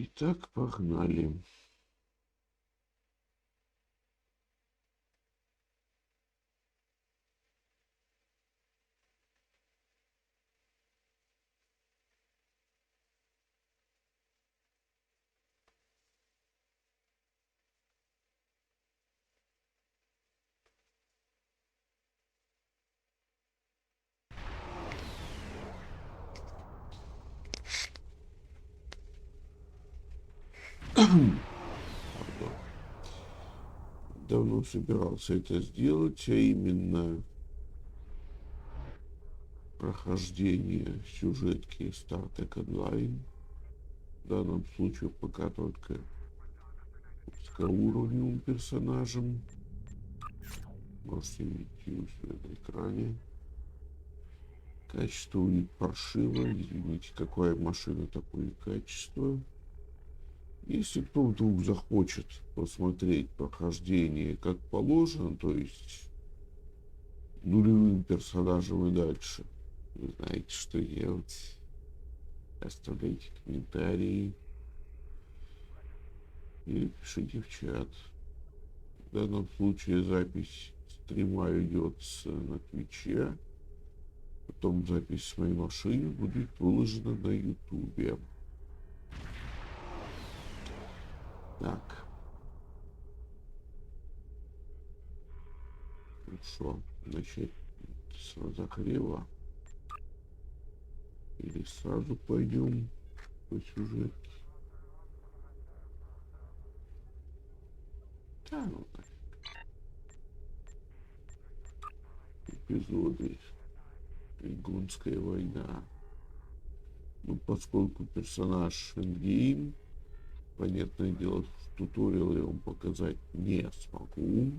Итак, погнали. Пардон. Давно собирался это сделать, а именно прохождение сюжетки Итак онлайн. В данном случае пока только низкоуровневым персонажем. Можете видеть его на экране. Качество будет паршиво. Извините, какая машина, такое качество. Если кто вдруг захочет посмотреть прохождение как положено, то есть нулевым персонажем и дальше, вы знаете, что делать. Оставляйте комментарии или пишите в чат. В данном случае запись стрима ведется на Твиче. Потом запись с моей машины будет выложена на Ютубе. Так. Хорошо. Начать с разогрева. Или сразу пойдем по сюжетке. Да, ну так. Эпизоды. Гунская война. Ну, поскольку персонаж Endgame, понятное дело, в туториал я вам показать не смогу.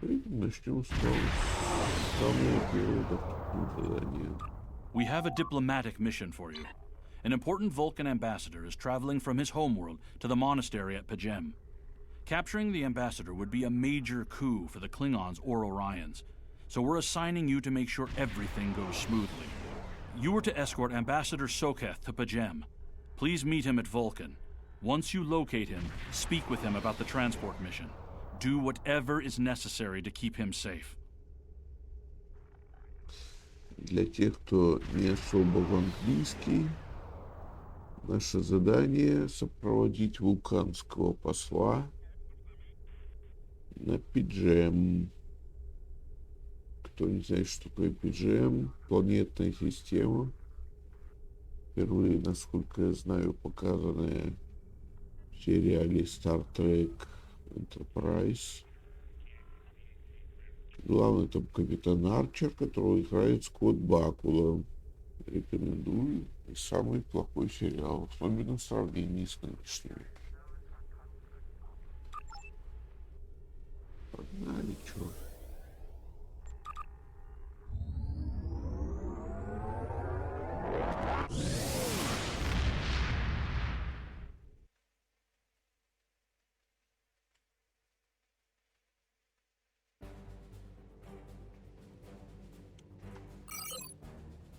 Поэтому начнем с самого первого задания. We have a diplomatic mission for you. An important Vulcan ambassador is traveling from his homeworld to the monastery at Pajem. Capturing the ambassador would be a major coup for the Klingons or Orions, so we're assigning you to make sure everything goes smoothly. You are to escort Ambassador Soketh to Pajem. Please meet him at Vulcan. Once you locate him, speak with him about the transport mission. Do whatever is necessary to keep him safe. Для тех, кто не особо в английский, наше задание — сопроводить вулканского посла на Пиджем. Кто не знает, что такое Пиджем, планетная система, впервые, насколько я знаю, показанная в сериале Star Trek Enterprise. Главный там капитан Арчер, которого играет Скотт Бакула. Рекомендую. И самый плохой сериал, особенно в сравнении с нынешними. Погнали, чё.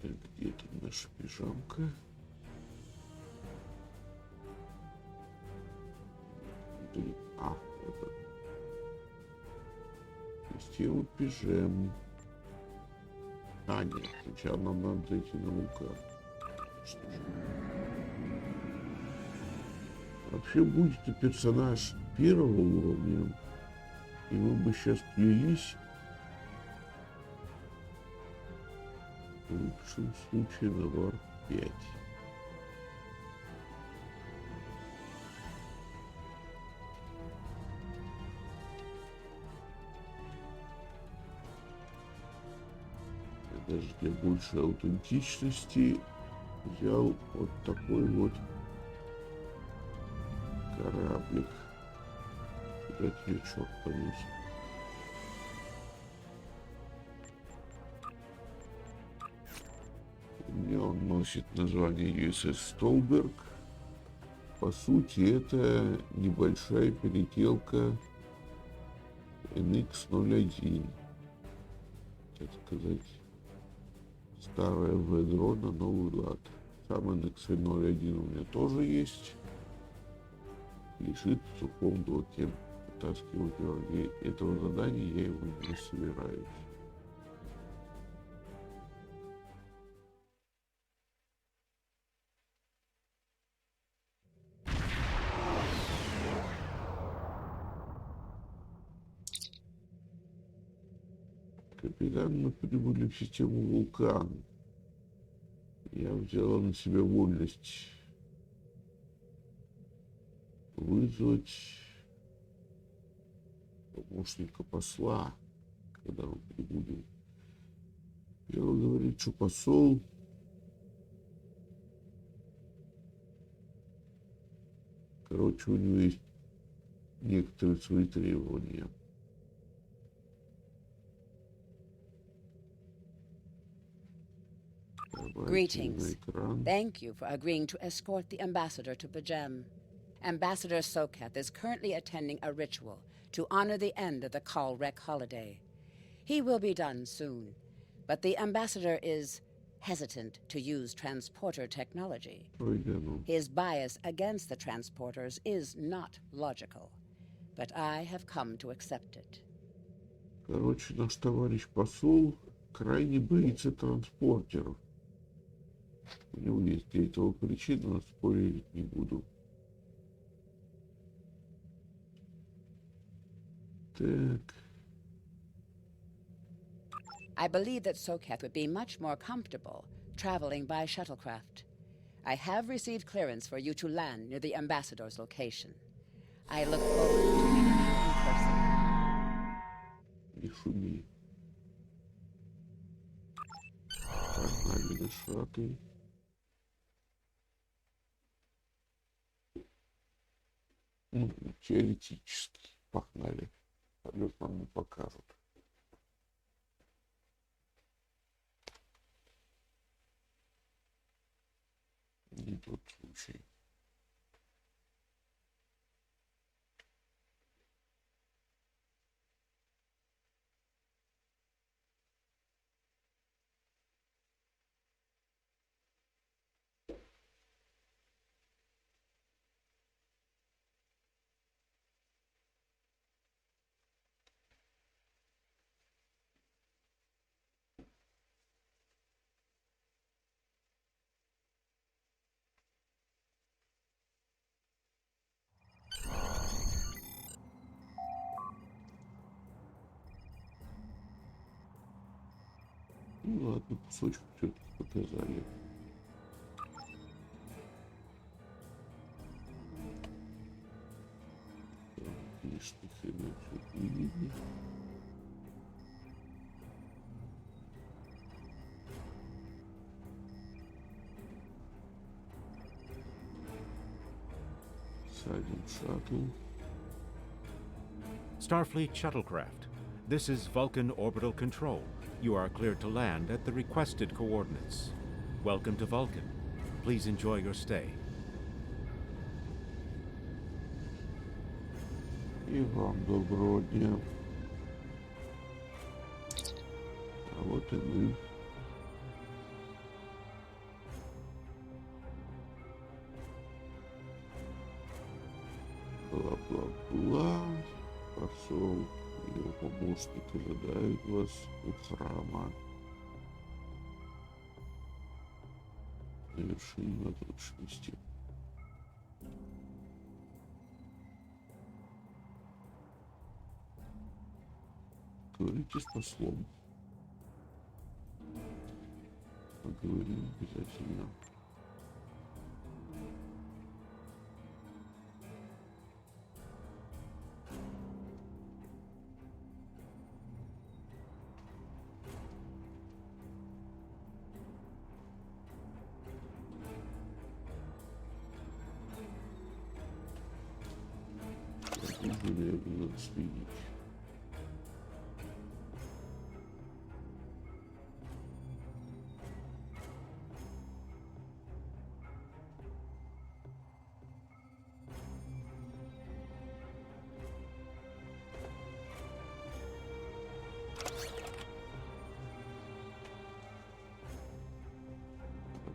Так, где тут наша пижамка? Блин, вот это. Система пижем. А, нет, сначала нам надо зайти на вулкан. Что же? Вообще, будет и персонаж первого уровня, и мы бы сейчас плелись в лучшем случае на варп 5. Даже для большей аутентичности взял вот такой вот кораблик. Куда тебе черт понес? У меня он носит название USS Столберг. По сути, это небольшая переделка NX-01. Так сказать, старое ведро на новый лад. Сам индекс 01 у меня тоже есть. Лежит в сухом блоке. Вытаскивать во время этого задания я его не собираюсь. Капитан, мы прибыли в систему вулкан. Я взяла на себя вольность вызвать помощника посла, когда мы прибудем. Дело говорит, что посол короче, у него есть некоторые свои требования. Greetings. Thank you for agreeing to escort the ambassador to Pajem. Ambassador Sokath is currently attending a ritual to honor the end of the Kalrek holiday. He will be done soon, but the ambassador is hesitant to use transporter technology. His bias against the transporters is not logical, but I have come to accept it. Короче, наш товарищ посол крайне боится транспортеров. У него есть для этого причины, но спорить не буду. Так. I believe that Sokath would be much more comfortable traveling by shuttlecraft. I have received clearance for you to land near the ambassador's location. I look forward to meeting you in person. Не шуми. Погнали на шаттл. Ну, теоретически погнали. Полет нам не покажут. Не тот случай. Ну ладно, кусочек все-таки показали. Конечно, хрена все не видно. Садим шаттл. Starfleet shuttlecraft. This is Vulcan Orbital Control. You are cleared to land at the requested coordinates. Welcome to Vulcan. Please enjoy your stay. И вам доброго дня. А вот и мы. Бла-бла-бла. Посол и его помощник ожидают вас у храма. На вершине возвышенности. Говорите с послом. Поговорим обязательно. Надо следить.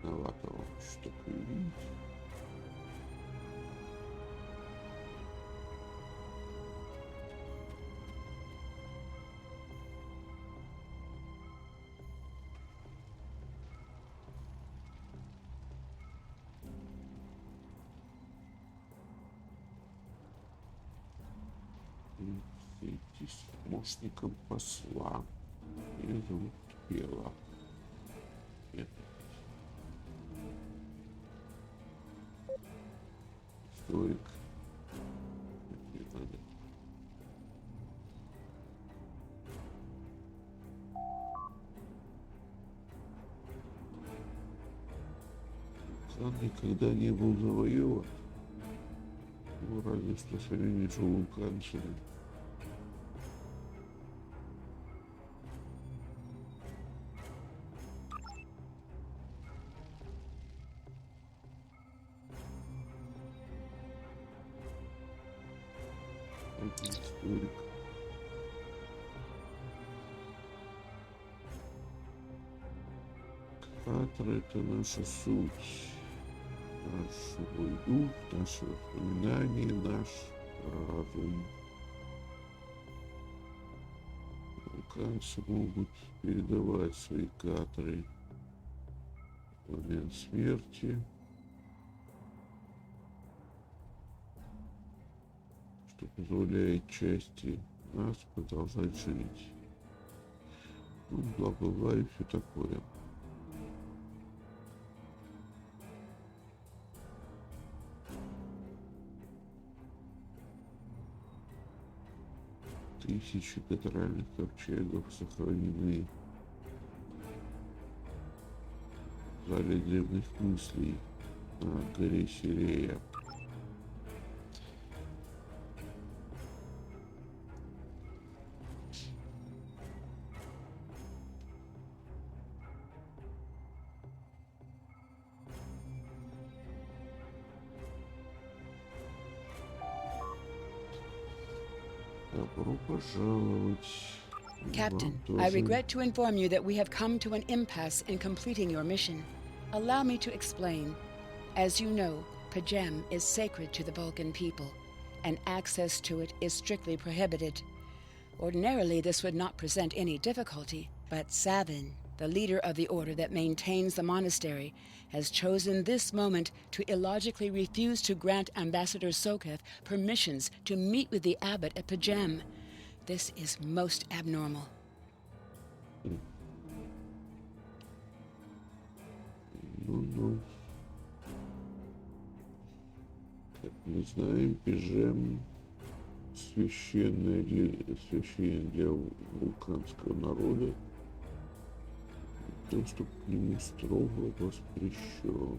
Рановато вам что такое видеть. Идти с помощником посла. Меня зовут Пела. Историк. Не надо. Вулкан никогда не был завоеван. Ну, разве что самими же вулканцами. Историк. Катра — это наша суть, наш живой дух, наши воспоминания, наш разум. Вулканцы могут передавать свои катры в момент смерти, что позволяет части нас продолжать жить. Ну, бла-бла-бла и все такое. Тысячи катральных ковчегов сохранены в зале древних мыслей на горе Сирея. Добро пожаловать. Captain, I regret to inform you that we have come to an impasse in completing your mission. Allow me to explain. As you know, Pajem is sacred to the Vulcan people, and access to it is strictly prohibited. Ordinarily, this would not present any difficulty, but Savin, the leader of the order that maintains the monastery, has chosen this moment to illogically refuse to grant Ambassador Soketh permissions to meet with the abbot at Pajem. This is most abnormal. Ну-ну. Как мы знаем, Пижем священное для вулканского народа. Доступ к нему строго воспрещен.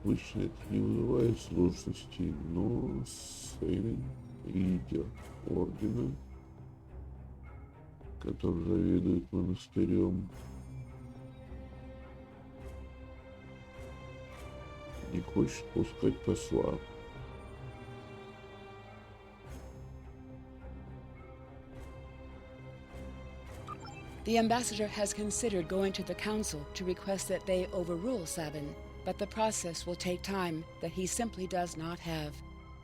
Обычно это не вызывает сложностей, но Сейвин, лидер ордена, который заведует монастырем, не хочет пускать посла. The ambassador has considered going to the council to request that they overrule Savin, but the process will take time that he simply does not have.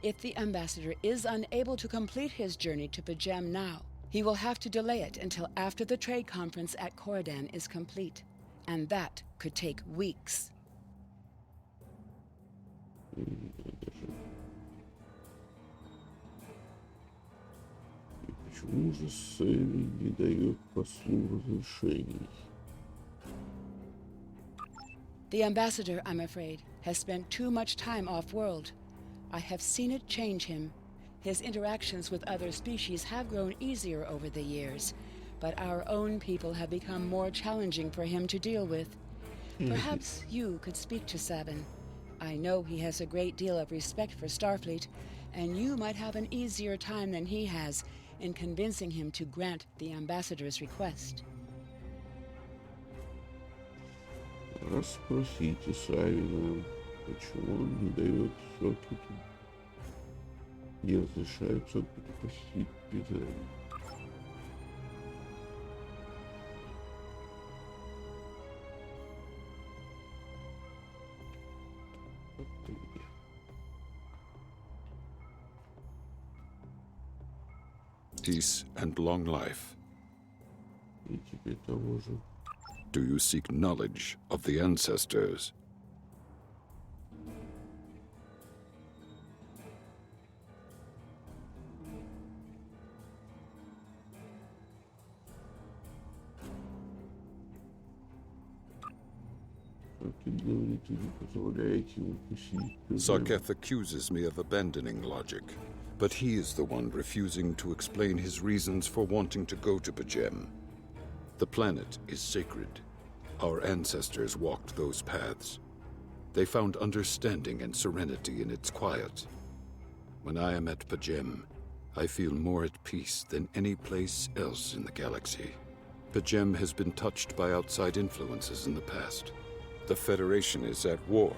If the ambassador is unable to complete his journey to Pajem now, he will have to delay it until after the trade conference at Corridan is complete, and that could take weeks. Почему же Сейвин не дает послу разрешений? The ambassador, I'm afraid, has spent too much time off-world. I have seen it change him. His interactions with other species have grown easier over the years, but our own people have become more challenging for him to deal with. Perhaps you could speak to Savin. I know he has a great deal of respect for Starfleet, and you might have an easier time than he has in convincing him to grant the ambassador's request. Расспросите Савина, почему он не дает Сокету, не разрешает Сокету посетить Пизарь. peace, and long life. И тебе того же. Do you seek knowledge of the ancestors? Sarketh accuses me of abandoning logic, but he is the one refusing to explain his reasons for wanting to go to Pajem. The planet is sacred. Our ancestors walked those paths. They found understanding and serenity in its quiet. When I am at Pajem, I feel more at peace than any place else in the galaxy. Pajem has been touched by outside influences in the past. The Federation is at war.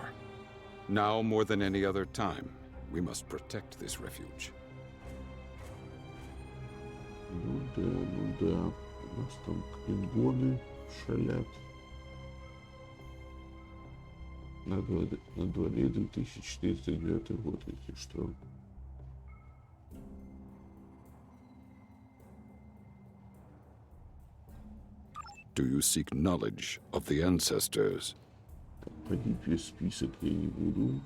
Now more than any other time, we must protect this refuge. Ну да. У нас там клингоны шалят. На дворе 2409 год, если что. Do you seek knowledge of the ancestors? Входить весь список я не буду.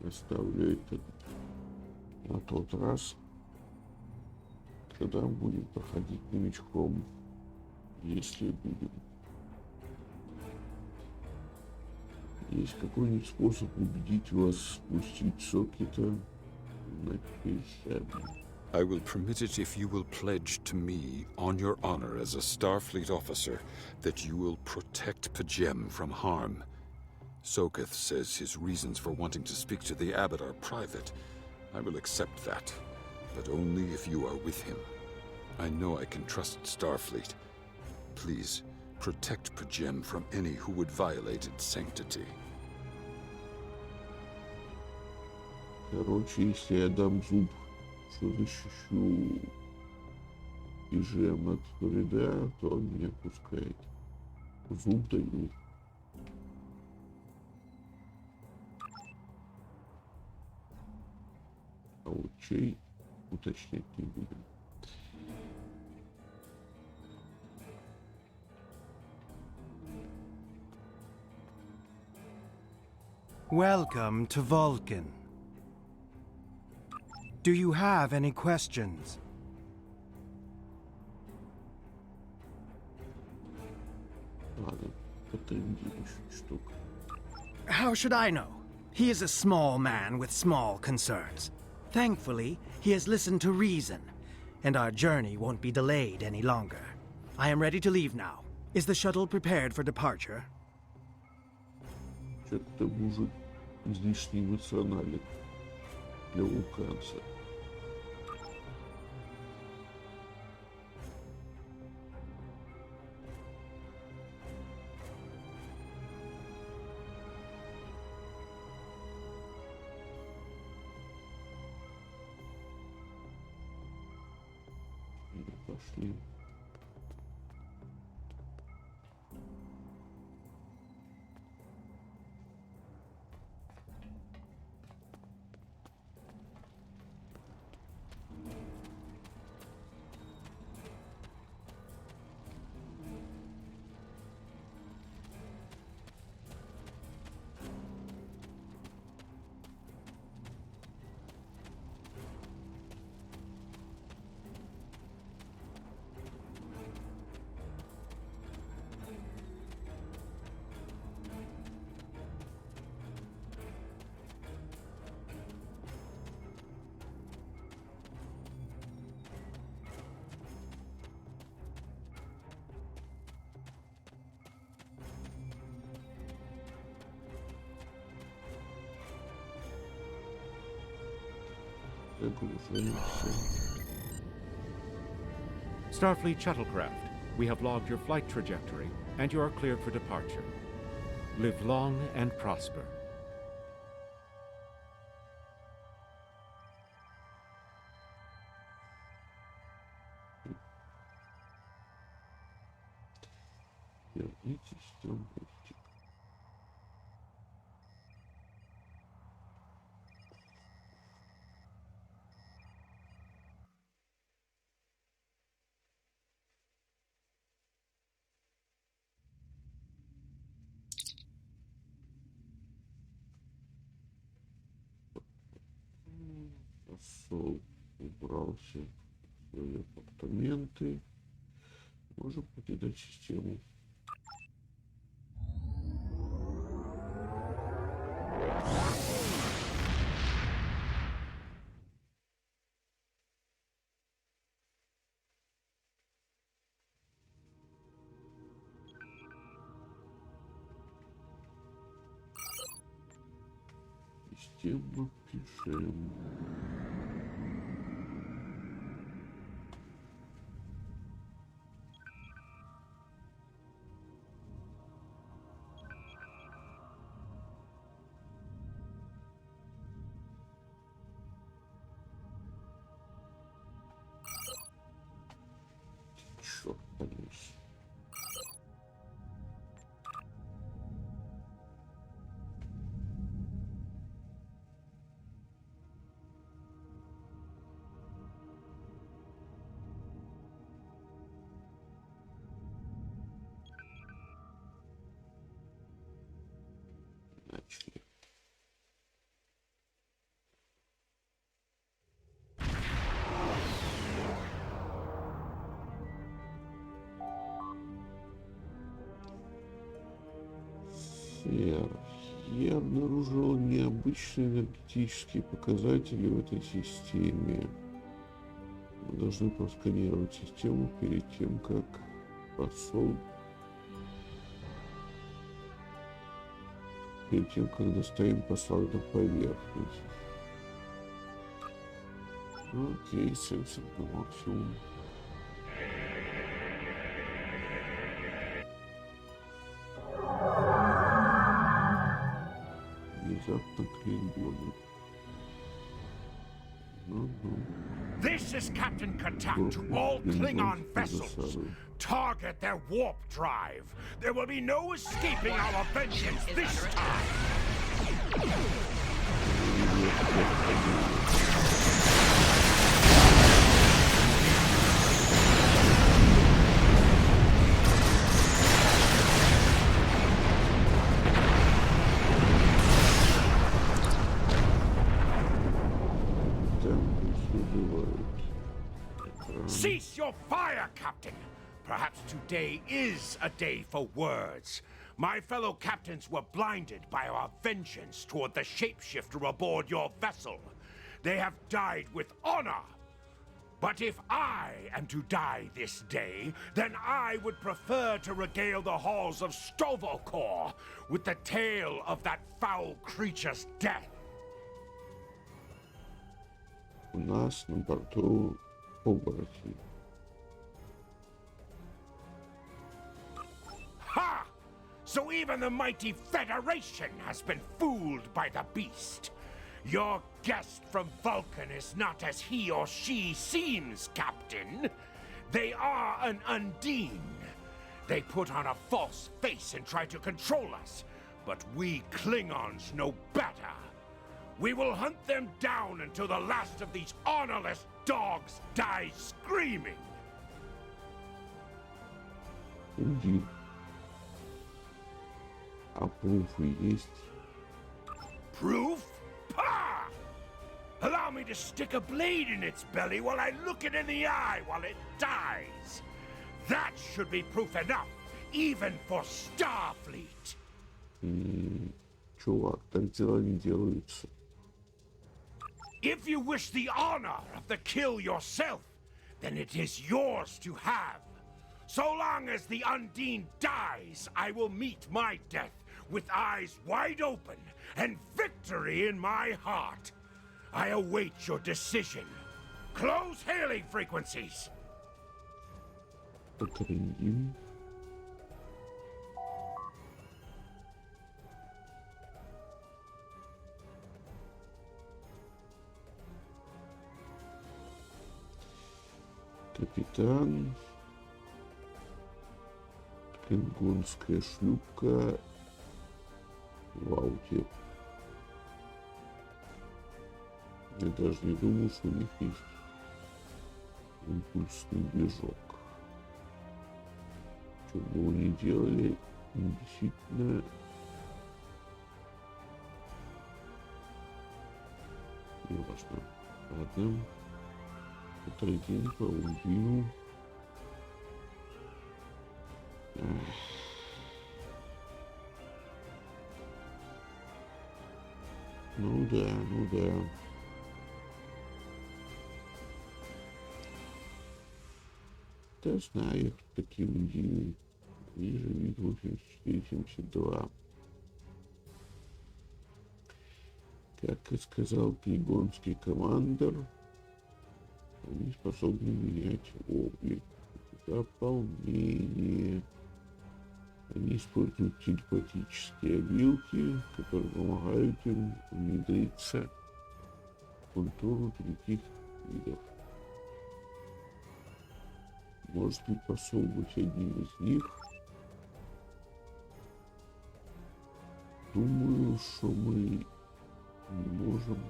Оставлю это на тот раз, когда будем проходить новичком, если будем. Есть какой-нибудь способ убедить вас спустить сокета на Pajem? I will permit it if you will pledge to me, on your honor as a Starfleet officer, that you will protect Pajem from harm. Soketh says his reasons for wanting to speak to the Abbot are private. I will accept that, but only if you are with him. I know I can trust Starfleet. Please, protect Pajem from any who would violate its sanctity. Короче, если я дам зуб, что защищу Pajem от вреда, то он меня пускает. Зуб даю. А вот чей уточнять не будем. Welcome to Vulcan. Do you have any questions? Ладно, потрендим штук. How should I know? He is a small man with small concerns. Thankfully, he has listened to reason, and our journey won't be delayed any longer. I am ready to leave now. Is the shuttle prepared for departure? Что-то мужик излишне эмоционален для вулканца. Пошли. Starfleet shuttlecraft, we have logged your flight trajectory, and you are cleared for departure. Live long and prosper. Вернитесь в мультик. Посол убрался в свои апартаменты. Можем покидать систему. Система пишем. Черт понес. Начали. Я обнаружил необычные энергетические показатели в этой системе. Мы должны просканировать систему перед тем, как посол... Перед тем, как доставим посла на поверхность. Окей, сенсор на максимум. Внезапно клингоны. This is Captain Katak to all Klingon vessels. Target their warp drive. There will be no escaping our vengeance this time. Cease your fire, Captain! Perhaps today is a day for words. My fellow captains were blinded by our vengeance toward the shapeshifter aboard your vessel. They have died with honor. But if I am to die this day, then I would prefer to regale the halls of Stovokor with the tale of that foul creature's death. У нас на борту оборотни. Ha! So even the mighty Federation has been fooled by the beast. Your guest from Vulcan is not as he or she seems, Captain. They are an Undine. They put on a false face and try to control us, but we Klingons know better. We will hunt them down until the last of these honorless dogs dies screaming. Indeed. А пруфы есть? Proof? Pah! Allow me to stick a blade in its belly while I look it in the eye while it dies. That should be proof enough, even for Starfleet. Чувак, так дела не делаются. If you wish the honor of the kill yourself, then it is yours to have. So long as the Undine dies, I will meet my death with eyes wide open and victory in my heart. I await your decision. Close hailing frequencies. Потрендим. Капитан. Клингонская шлюпка в ауте. Я даже не думал, что у них есть импульсный движок. Что бы вы ни делали, им действительно невозможно. можно. Ладно. Потрогин, полубину. Ну да, ну да. Да знаю, такие люди. Ниже вид 84-72. Как и сказал клигонский командор, они способны менять облик. Дополнение. Они используют телепатические обилки, которые помогают им внедриться в культуру других видов. Может ли посол быть одним из них? Думаю, что мы не можем.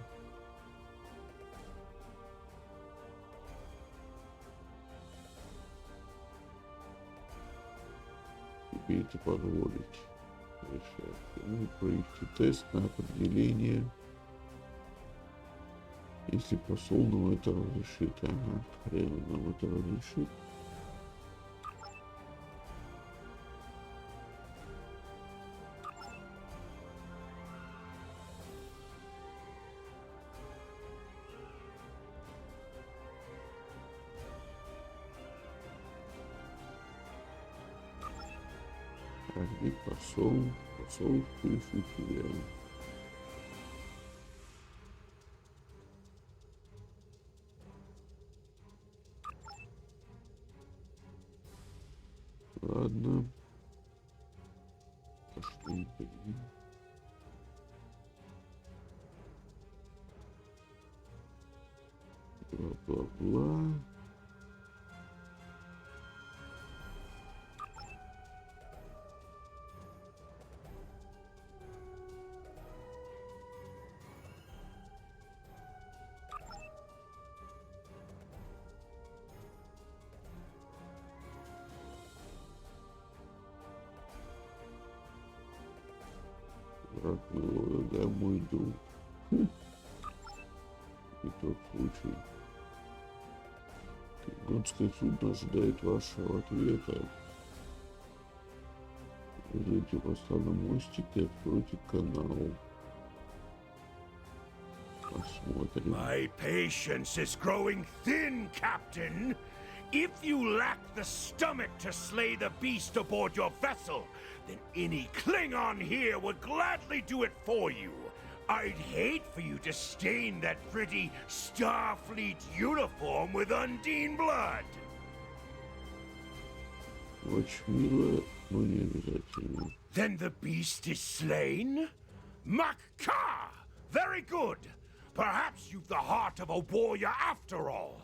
Тебе это позволить. Ну, провести тест на определение. Если посол нам это разрешит, ага, хрен нам это разрешит. А где посол? Посол пишет тебя. Ладно. Пошли, блин. Бла-бла-бла. Да, мой друг. Не тот случай. Клигонское судно ожидает вашего ответа. Вызовите посла на мостик и откройте канал. Посмотрим. My patience is growing thin, Captain. If you lack the stomach to slay the beast aboard your vessel, then any Klingon here would gladly do it for you. I'd hate for you to stain that pretty Starfleet uniform with Undine blood. Очень мило, но не обязательно. Then the beast is slain? Makka! Very good. Perhaps you've the heart of a warrior after all.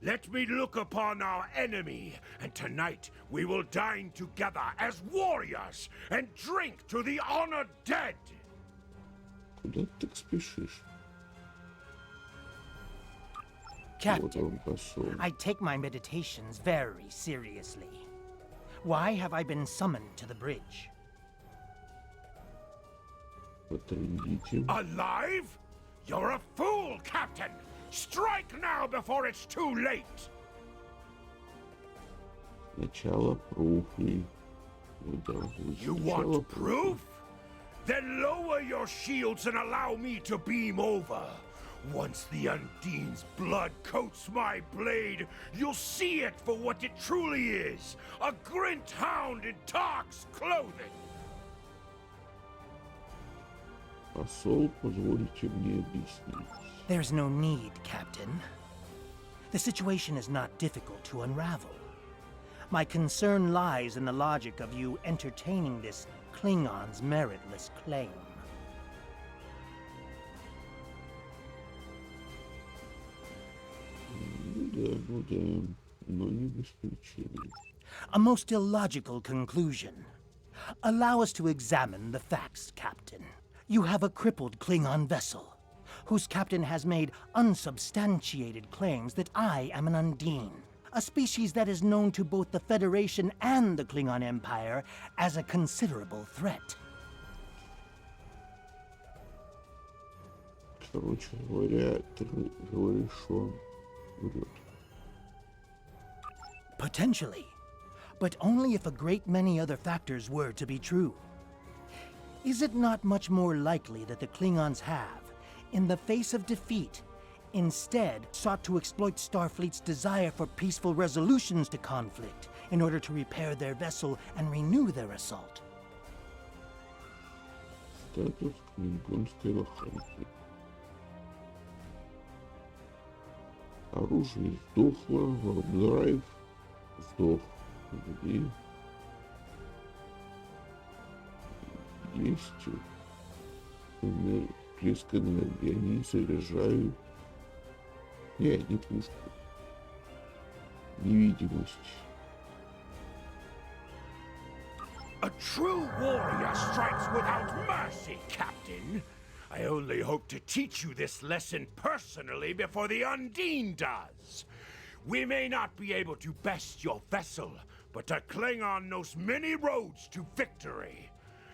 Let me look upon our enemy, and tonight we will dine together as warriors and drink to the honored dead. Куда ты так спешишь? Вот Captain, он посол. I take my meditations very seriously. Why have I been summoned to the bridge? Потрындите. Alive? You're a fool, Captain! Strike now before it's too late! Сначала пруфы. Вы должны You сначала want proof? Then lower your shields and allow me to beam over. Once the Undine's blood coats my blade, you'll see it for what it truly is. A Grint hound in Tark's clothing. Посол, позвольте мне объяснить. There's no need, Captain. The situation is not difficult to unravel. My concern lies in the logic of you entertaining this Klingon's meritless claim. Ну да, но не без причины. A most illogical conclusion. Allow us to examine the facts, Captain. You have a crippled Klingon vessel, whose captain has made unsubstantiated claims that I am an Undine, a species that is known to both the Federation and the Klingon Empire as a considerable threat. Короче говоря, ты говоришь, что он врет. Potentially, but only if a great many other factors were to be true. Is it not much more likely that the Klingons have, in the face of defeat, instead sought to exploit Starfleet's desire for peaceful resolutions to conflict in order to repair their vessel and renew their assault? Статус клингонской лоханки. Оружие сдохло, варп-драйв сдох. Погоди. Есть плеск энергии. Они заряжают. Не пушку. Невидимость. A true warrior strikes without mercy, Captain. I only hope to teach you this lesson personally before the Undine does. We may not be able to best your vessel, but a Klingon knows many roads to victory.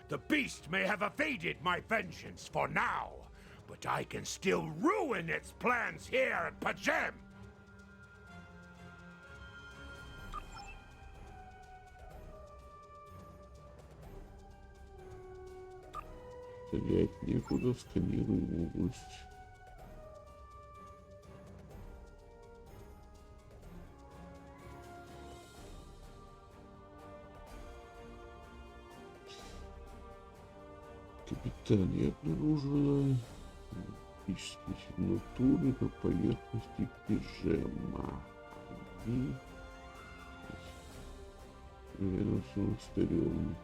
The beast may have evaded my vengeance for now, but I can still ruin its plans here at Pajem. Стрелять некуда, сканируем область. Капитан, я обнаружила магические сигнатуры на поверхности Пижема. Они рядом с монастырем.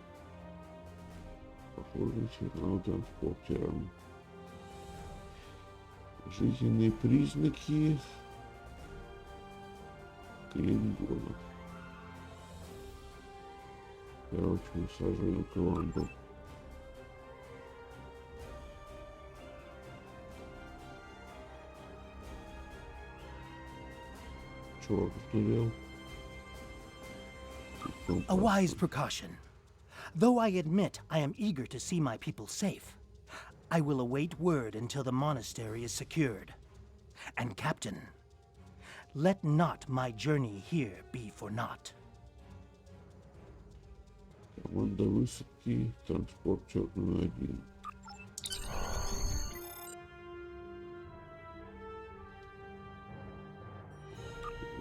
Похоже, сигнал транспортером. Жизненные признаки клингонов. Короче, высаживаем команду. Чувак сдурел. A wise precaution. Though I admit I am eager to see my people safe, I will await word until the monastery is secured. And Captain, let not my journey here be for naught. Команда высадки, транспортер номер 1.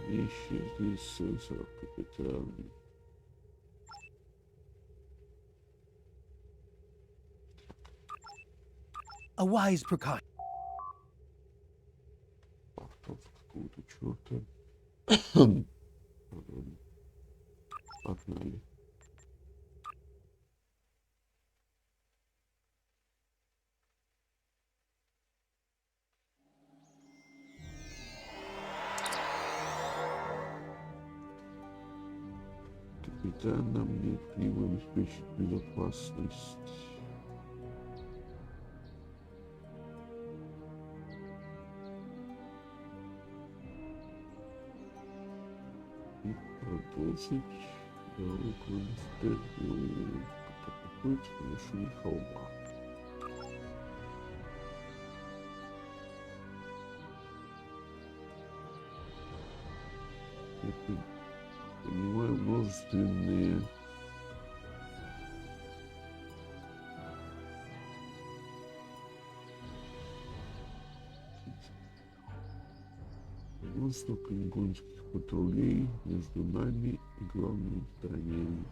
Вещи здесь сенсор, капитан. A wise precaution. Авто какого-то черта. Погнали. Капитан, нам необходимо обеспечить безопасность. И продолжить дорогу к монастырю, который находится на вершине холма. Я понимаю множественные множество клингонских патрулей между нами и главными зданиями.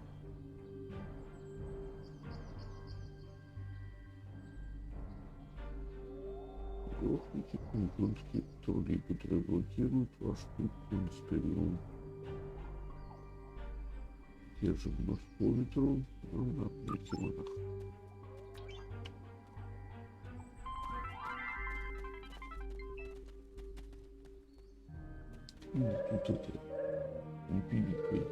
Грохните клингонские патрули, которые блокируют ваш путь к монастырю. Держим нос по ветру, нам надо найти монах. Тут это не пилит.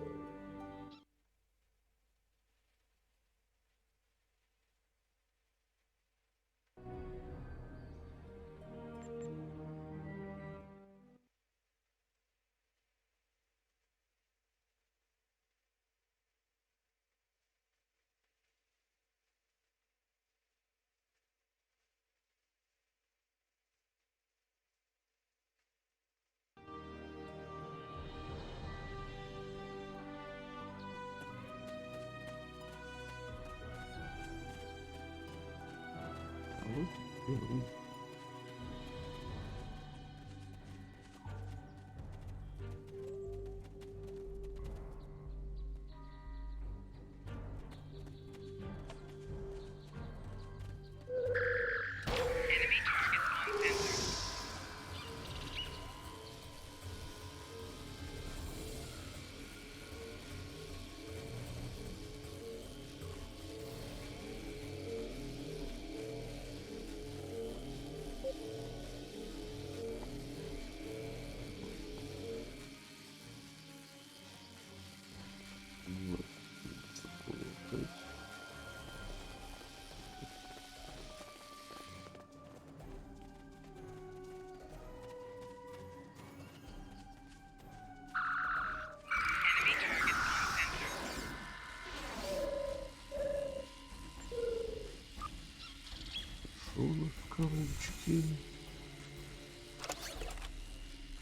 Что у нас в коробочке?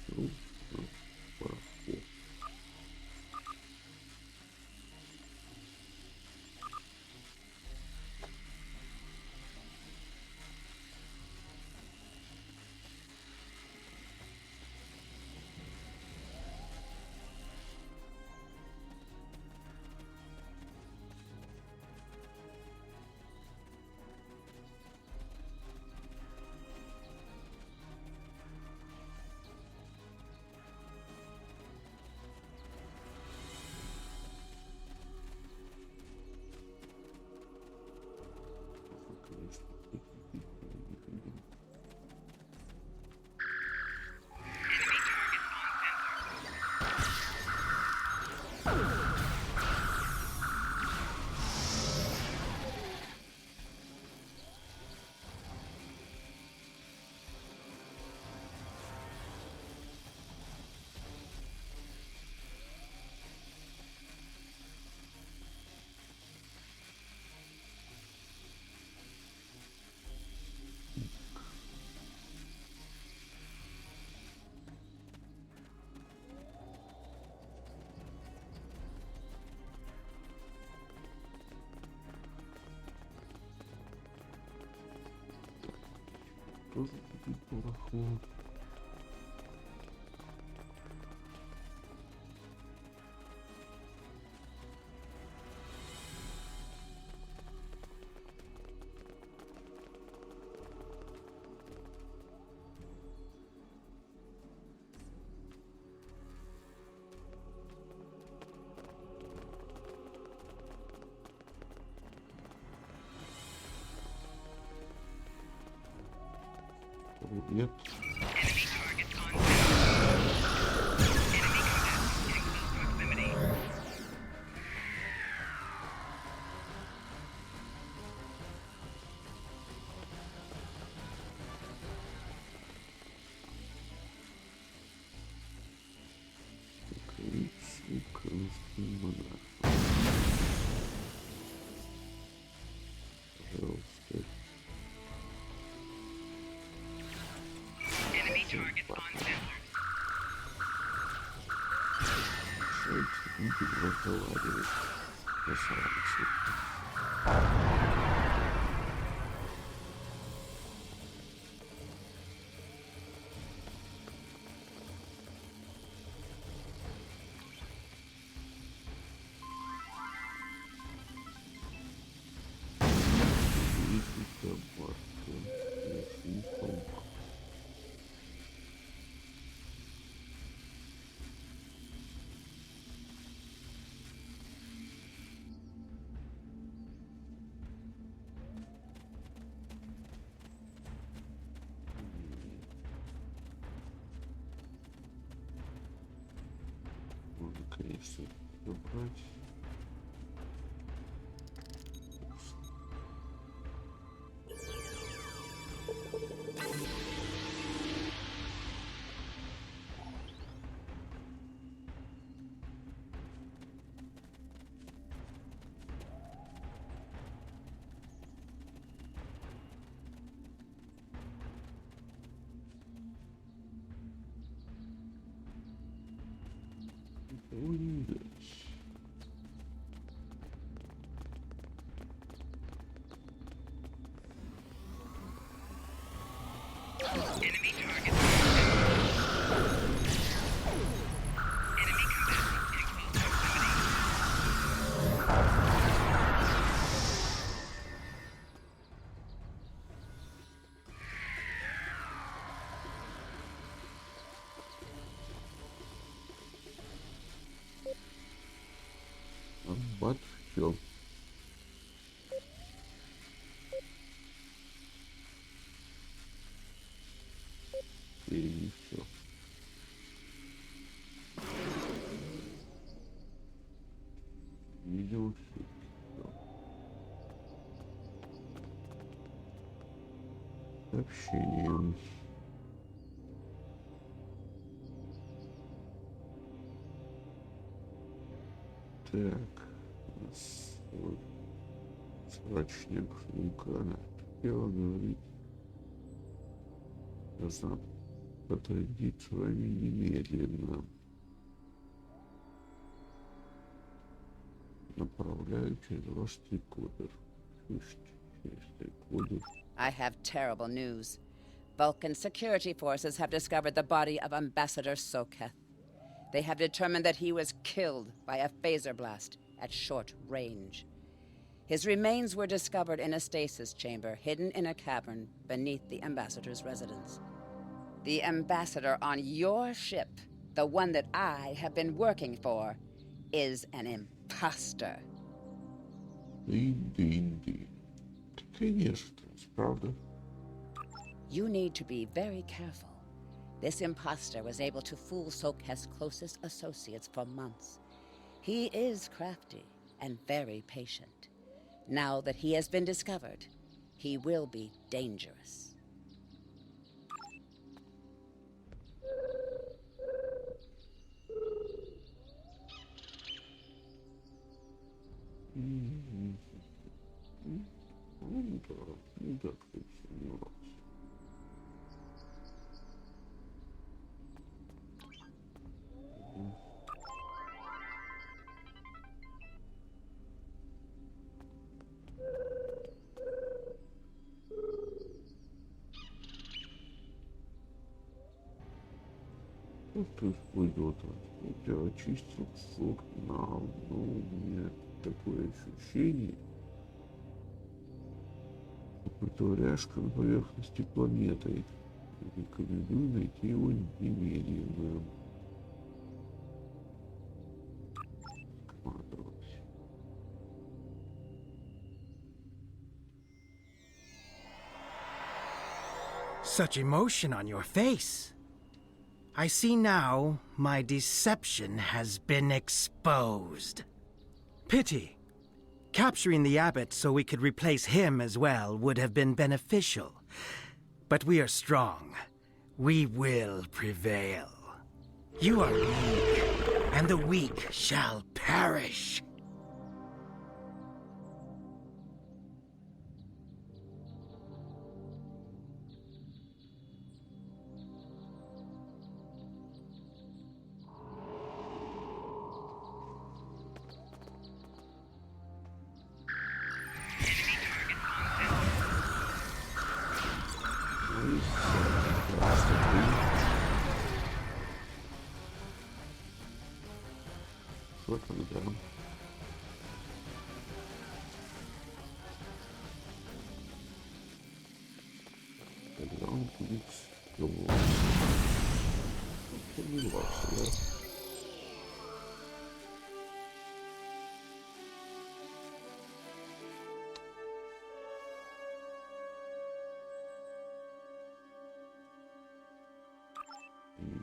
Ну, пароход. Тоже купить пароход. Нет. Разговаривать красавицы. Можно, конечно, убрать. Никого не видать. Бат, все. И не все. Видео все. Сообщение. Так. У нас вот срочник вулкана. Дело говорит. Должна подойти с вами немедленно. Направляю через ваш трикодер. Слушайте, через трикодер. I have terrible news. Vulcan security forces have discovered the body of Ambassador Soketh. They have determined that he was killed by a phaser blast at short range. His remains were discovered in a stasis chamber hidden in a cavern beneath the Ambassador's residence. The Ambassador on your ship, the one that I have been working for, is an imposter. Инди. Конечно, правда. You need to be very careful. This imposter was able to fool Soketh's closest associates for months. He is crafty and very patient. Now that he has been discovered, he will be dangerous. Да, кстати, не раз. Кто использовал транспортер, очистил сорт на но у меня такое ощущение, что ряжка на поверхности планеты. Рекомендую найти его немедленно. Командовать. Such emotion on your face. I see now my deception has been exposed. Pity. Capturing the abbot so we could replace him as well would have been beneficial. But we are strong. We will prevail. You are weak, and the weak shall perish. Что тогда? Тогда он будет сомневался, да?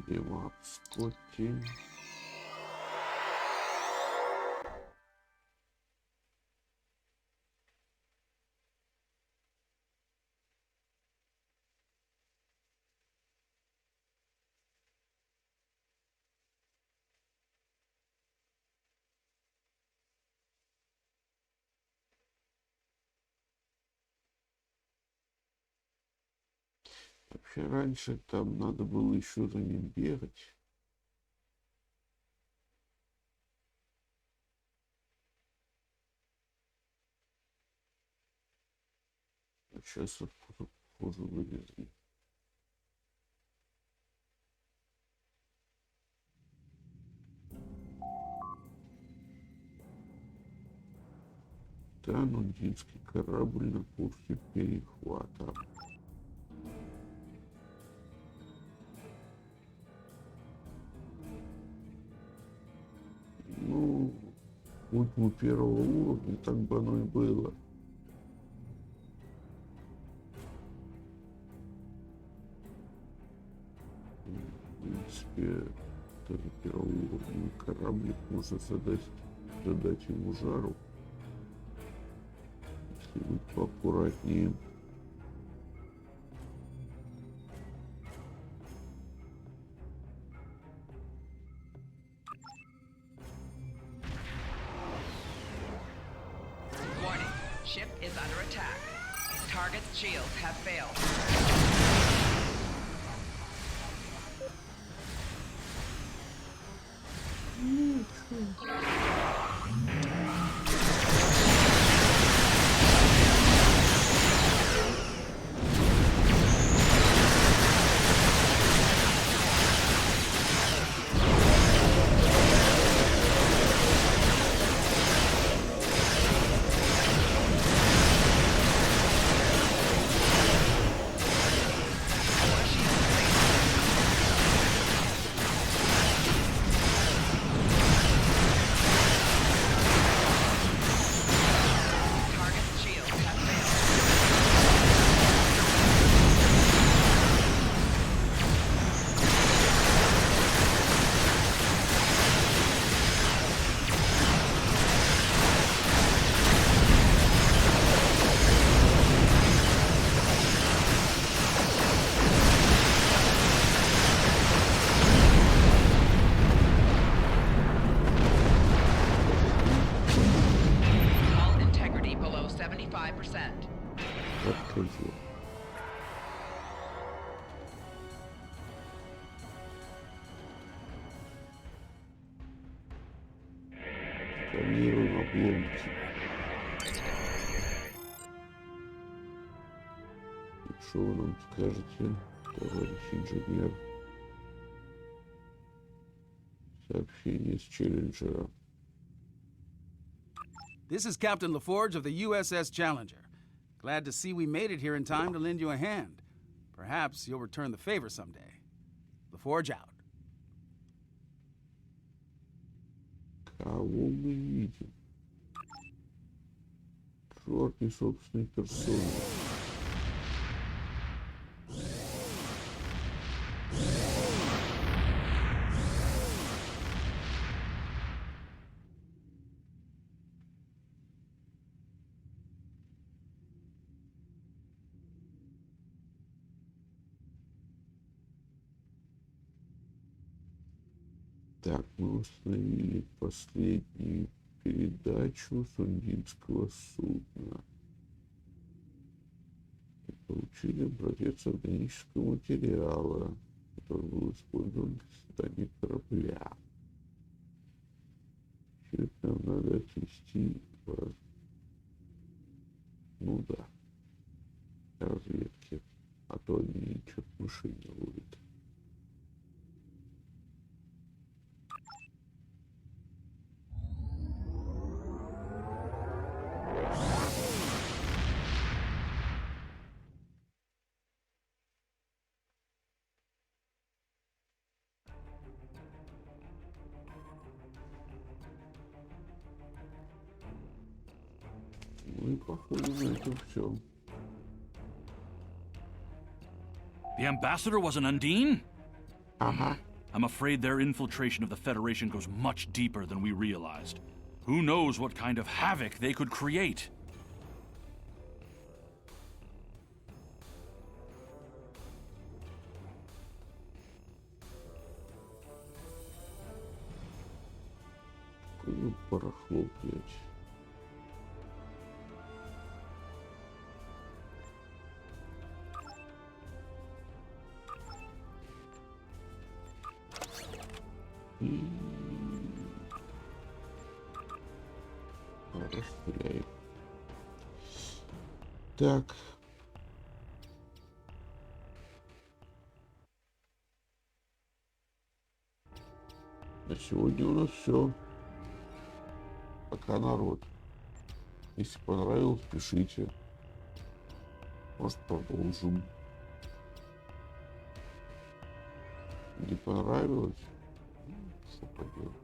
Дема Скотти. Вообще раньше там надо было еще за ним бегать. А сейчас вот похоже вылезли. Да, нудинский корабль на курсе перехвата. Ну, Будь мы первого уровня, так бы оно и было. В принципе, тоже первого уровня кораблик можно задать ему жару, если быть поаккуратнее. Ship is under attack. Target's shields have failed. Hull integrity below 75%. Открытие. Сканируем обломки. Что вы нам скажете, товарищ инженер? Сообщение с Челленджера. This is Captain LaForge of the USS Challenger. Glad to see we made it here in time to lend you a hand. Perhaps you'll return the favor someday. LaForge out. Кого мы видим? Черт, не собственной персоной. Так, мы установили последнюю передачу сундинского судна и получили образец органического материала, который был использован для создания корабля. Все это нам надо отвести в... Ну да, разведки, а то они что-то мыши не ловят. Ну и походу на этом все. The ambassador was an Undine? Ага. I'm afraid their infiltration of the Federation goes much deeper than we realized. Who knows what kind of havoc they could create? Какое барахло, блядь. Расстреляй. Так. На сегодня у нас все. Пока, народ. Если понравилось, пишите. Может, продолжим. Не понравилось? Что поделать?